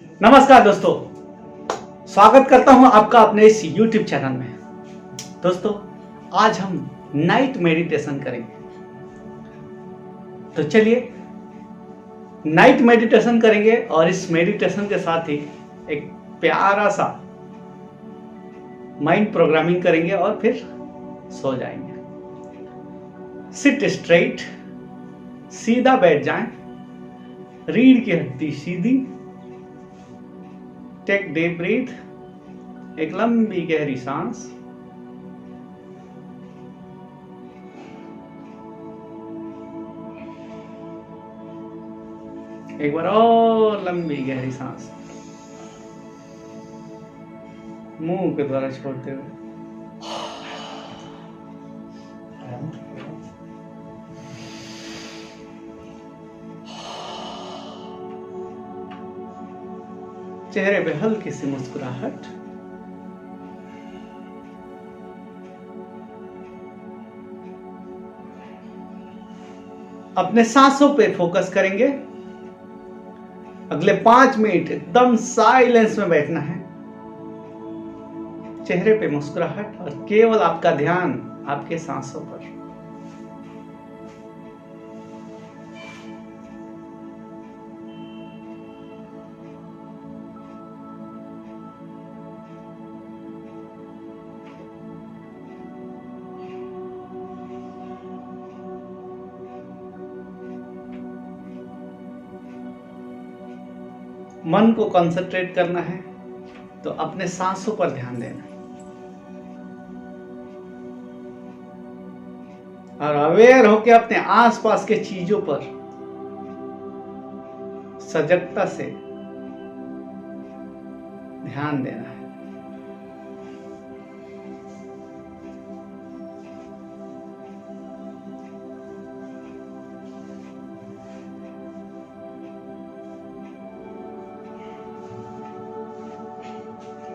नमस्कार दोस्तों, स्वागत करता हूं आपका अपने इस YouTube चैनल में। दोस्तों, आज हम नाइट मेडिटेशन करेंगे। तो चलिए नाइट मेडिटेशन करेंगे और इस मेडिटेशन के साथ ही एक प्यारा सा माइंड प्रोग्रामिंग करेंगे और फिर सो जाएंगे। सिट स्ट्रेट, सीधा बैठ जाएं, रीढ़ की हड्डी सीधी, टेक डीप ब्रीथ, एक लंबी गहरी सांस। एक बार और लंबी गहरी सांस मुंह के द्वारा छोड़ते हुए। चेहरे पे हल्की सी मुस्कुराहट। अपने सांसों पे फोकस करेंगे। अगले 5 मिनट एकदम साइलेंस में बैठना है। चेहरे पे मुस्कुराहट और केवल आपका ध्यान आपके सांसों पर। मन को कंसंट्रेट करना है तो अपने सांसों पर ध्यान देना और अवेयर होकर अपने आसपास के चीजों पर सजगता से ध्यान देना है।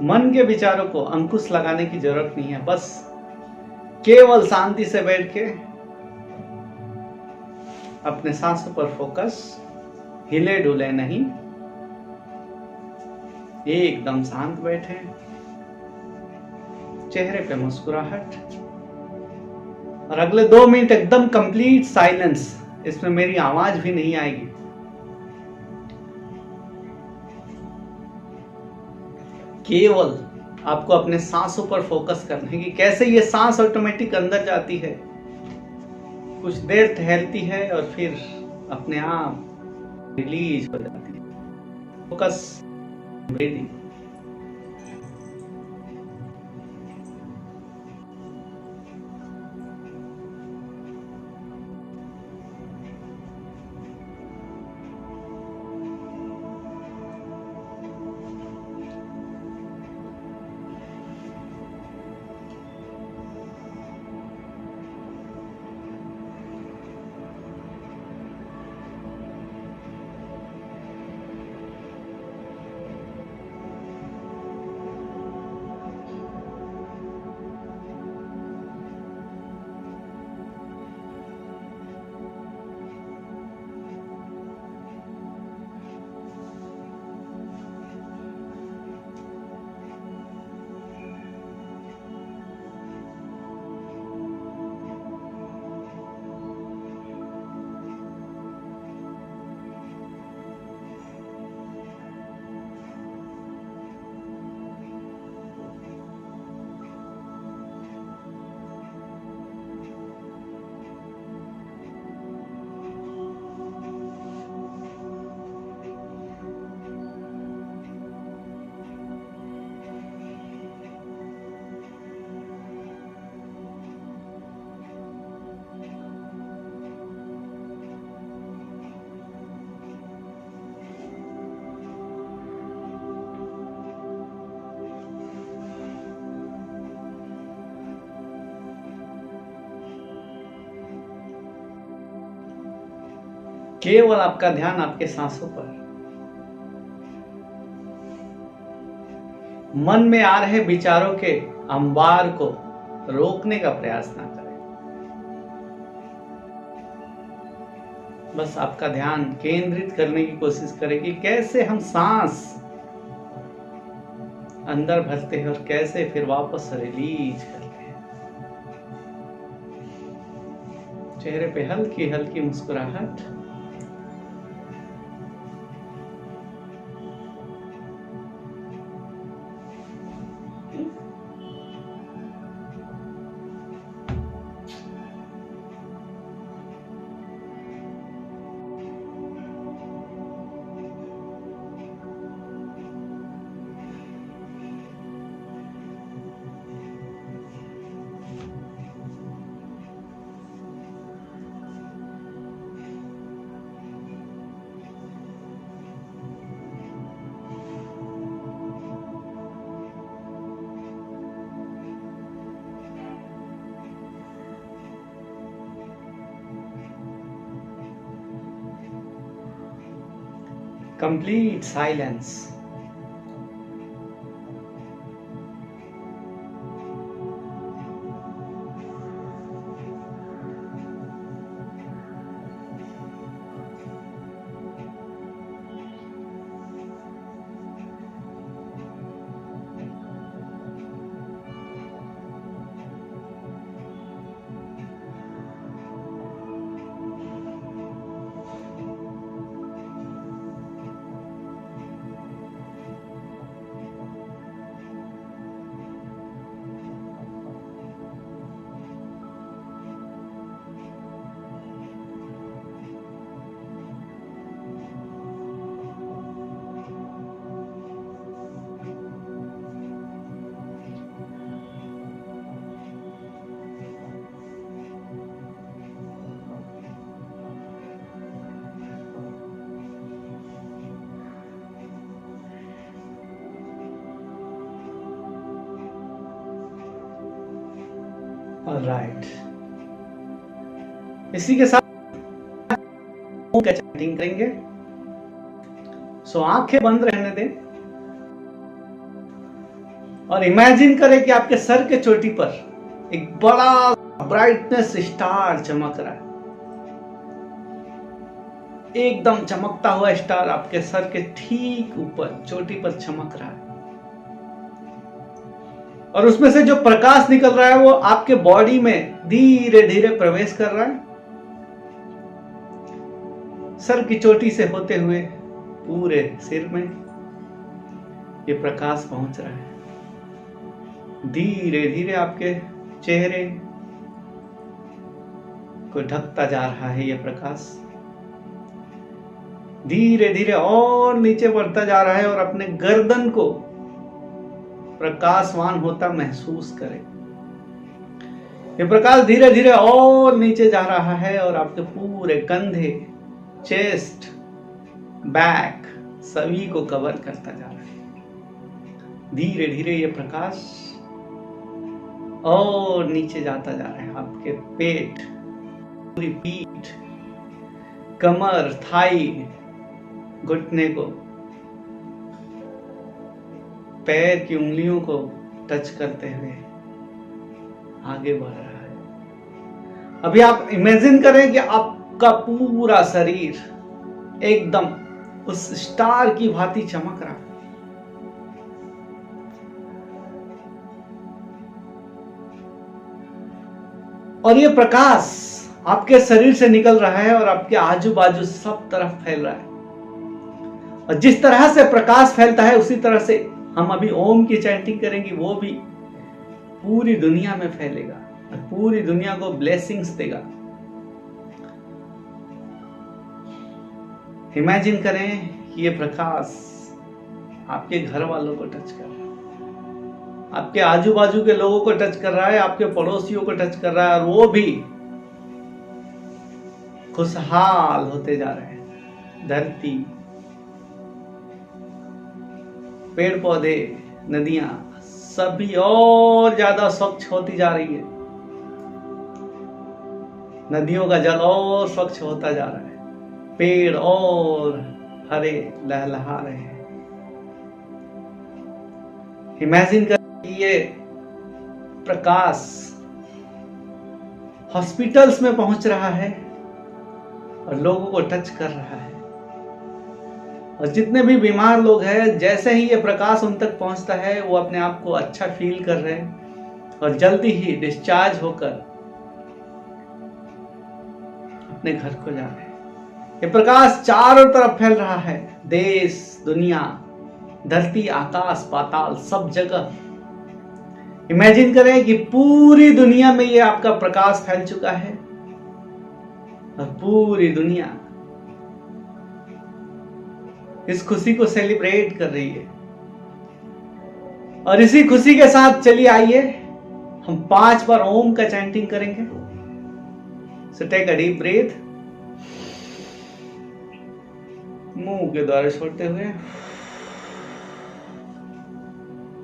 मन के विचारों को अंकुश लगाने की जरूरत नहीं है, बस केवल शांति से बैठ के अपने सांसों पर फोकस, हिले डुले नहीं, एकदम शांत बैठे, चेहरे पे मुस्कुराहट और अगले 2 मिनट एकदम कंप्लीट साइलेंस। इसमें मेरी आवाज भी नहीं आएगी। केवल आपको अपने सांसों पर फोकस करना है कि कैसे ये सांस ऑटोमेटिक अंदर जाती है, कुछ देर ठहरती है और फिर अपने आप रिलीज हो जाती है। Focus breathing. केवल आपका ध्यान आपके सांसों पर। मन में आ रहे विचारों के अंबार को रोकने का प्रयास ना करें। बस आपका ध्यान केंद्रित करने की कोशिश करें कि कैसे हम सांस अंदर भरते हैं और कैसे फिर वापस रिलीज करते हैं। चेहरे पे हल्की हल्की मुस्कुराहट। Complete silence. Alright. इसी के साथ चैटिंग करेंगे। सो आंखें बंद रहने दें और इमेजिन करें कि आपके सर के चोटी पर एक बड़ा ब्राइटनेस स्टार चमक रहा है। एकदम चमकता हुआ स्टार आपके सर के ठीक ऊपर चोटी पर चमक रहा है और उसमें से जो प्रकाश निकल रहा है वो आपके बॉडी में धीरे धीरे प्रवेश कर रहा है, सर की चोटी से होते हुए पूरे सिर में ये प्रकाश पहुंच रहा है। धीरे धीरे आपके चेहरे को ढकता जा रहा है ये प्रकाश, धीरे धीरे और नीचे बढ़ता जा रहा है और अपने गर्दन को प्रकाशवान होता महसूस करें। ये प्रकाश धीरे धीरे और नीचे जा रहा है और आपके पूरे कंधे, चेस्ट, बैक सभी को कवर करता जा रहा है। धीरे धीरे ये प्रकाश और नीचे जाता जा रहा है। आपके पेट, पूरी पीठ, कमर, थाई, घुटने को, पैर की उंगलियों को टच करते हुए आगे बढ़ रहा है। अभी आप इमेजिन करें कि आपका पूरा शरीर एकदम उस स्टार की भांति चमक रहा है। और ये प्रकाश आपके शरीर से निकल रहा है और आपके आजू बाजू सब तरफ फैल रहा है। और जिस तरह से प्रकाश फैलता है उसी तरह से हम अभी ओम की चैंटिंग करेंगे, वो भी पूरी दुनिया में फैलेगा और पूरी दुनिया को ब्लेसिंग्स देगा। इमेजिन करें कि ये प्रकाश आपके घर वालों को टच कर रहा है, आपके आजू बाजू के लोगों को टच कर रहा है, आपके पड़ोसियों को टच कर रहा है और वो भी खुशहाल होते जा रहे हैं। धरती, पेड़ पौधे, नदियां सभी और ज्यादा स्वच्छ होती जा रही है। नदियों का जल और स्वच्छ होता जा रहा है, पेड़ और हरे लहलहा रहे हैं। इमेजिन करिए ये प्रकाश हॉस्पिटल्स में पहुंच रहा है और लोगों को टच कर रहा है और जितने भी बीमार लोग हैं, जैसे ही ये प्रकाश उन तक पहुंचता है वो अपने आप को अच्छा फील कर रहे हैं और जल्दी ही डिस्चार्ज होकर अपने घर को जा रहे हैं। ये प्रकाश चारों तरफ फैल रहा है, देश, दुनिया, धरती, आकाश, पाताल, सब जगह। इमेजिन करें कि पूरी दुनिया में ये आपका प्रकाश फैल चुका है और पूरी दुनिया इस खुशी को सेलिब्रेट कर रही है। और इसी खुशी के साथ चलिए आइए हम 5 बार ओम का चैंटिंग करेंगे। So take a deep breath, मुंह के द्वारा छोड़ते हुए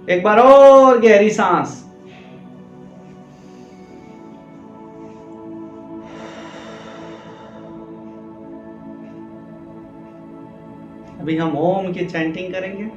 एक बार और गहरी सांस। अभी हम ओम की चैंटिंग करेंगे।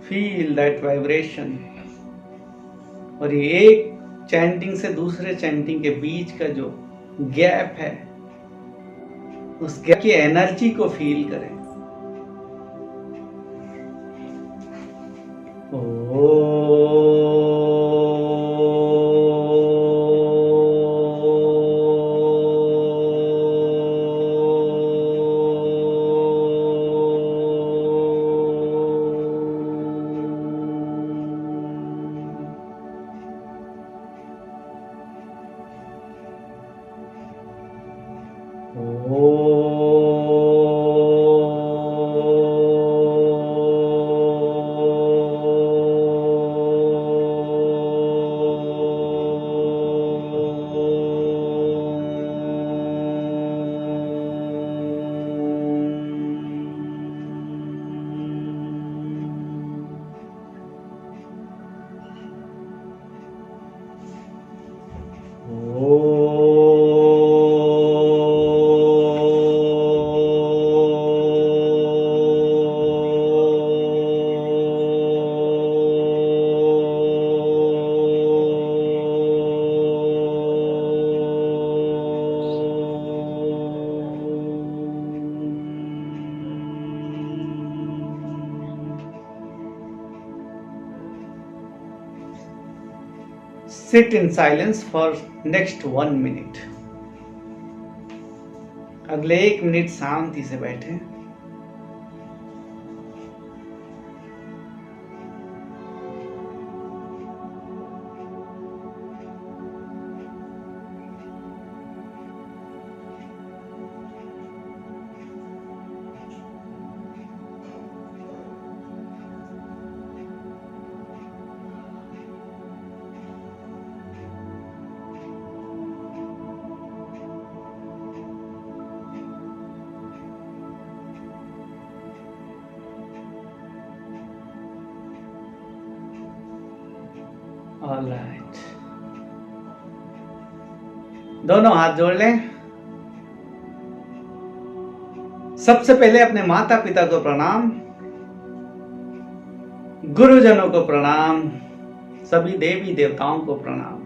Feel that vibration. और ये एक चैंटिंग से दूसरे चैंटिंग के बीच का जो गैप है, उस गैप की एनर्जी को फील करें। Sit in silence for next 1 minute. अगले 1 मिनट शांति से बैठे। ऑलराइट, दोनों हाथ जोड़ लें। सबसे पहले अपने माता पिता को प्रणाम, गुरुजनों को प्रणाम, सभी देवी देवताओं को प्रणाम,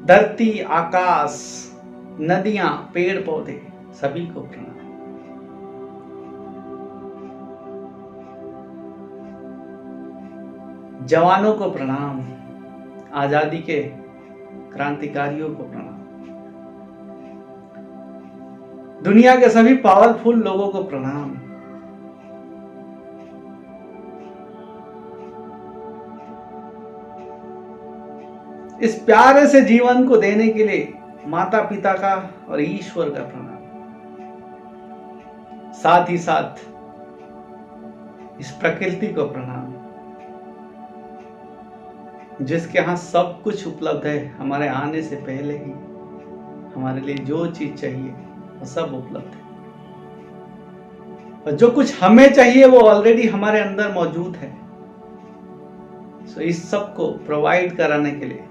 धरती, आकाश, नदियां, पेड़ पौधे, सभी को प्रणाम। जवानों को प्रणाम, आजादी के क्रांतिकारियों को प्रणाम, दुनिया के सभी पावरफुल लोगों को प्रणाम, इस प्यारे से जीवन को देने के लिए माता पिता का और ईश्वर का प्रणाम। साथ ही साथ इस प्रकृति को प्रणाम, जिसके यहाँ सब कुछ उपलब्ध है। हमारे आने से पहले ही हमारे लिए जो चीज चाहिए वो सब उपलब्ध है, और जो कुछ हमें चाहिए वो ऑलरेडी हमारे अंदर मौजूद है। सो इस सब को प्रोवाइड कराने के लिए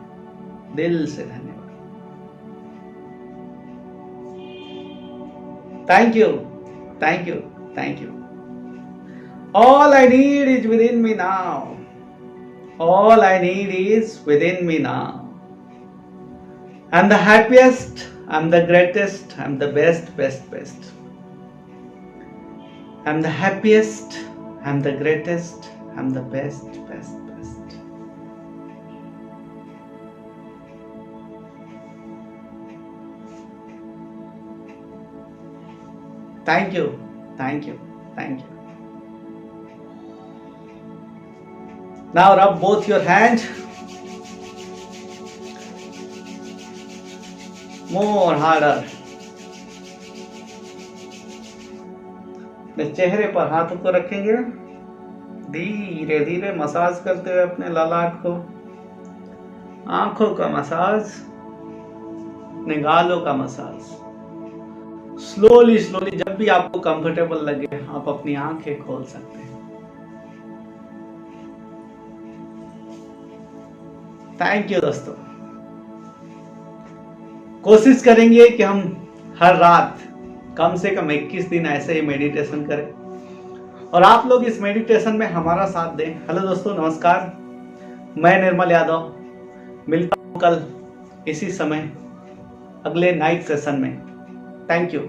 दिल से धन्यवाद। Thank you, thank you, thank you. All I need is within me now. All I need is within me now. I'm the happiest, I'm the greatest, I'm the best, best, best. I'm the happiest, I'm the greatest, I'm the best, best, best. Thank you, thank you, thank you. Now rub both your hands. More harder. अपने चेहरे पर हाथों को रखेंगे, धीरे धीरे massage करते हुए अपने ललाट को, आंखों का मसाज, अपने गालों का मसाज। स्लोली स्लोली, जब भी आपको कंफर्टेबल लगे आप अपनी आंखें खोल सकते हैं। थैंक यू दोस्तों। कोशिश करेंगे कि हम हर रात कम से कम 21 दिन ऐसे ही मेडिटेशन करें, और आप लोग इस मेडिटेशन में हमारा साथ दें। हेलो दोस्तों, नमस्कार, मैं निर्मल यादव मिलता हूं कल इसी समय अगले नाइट सेशन में। Thank you.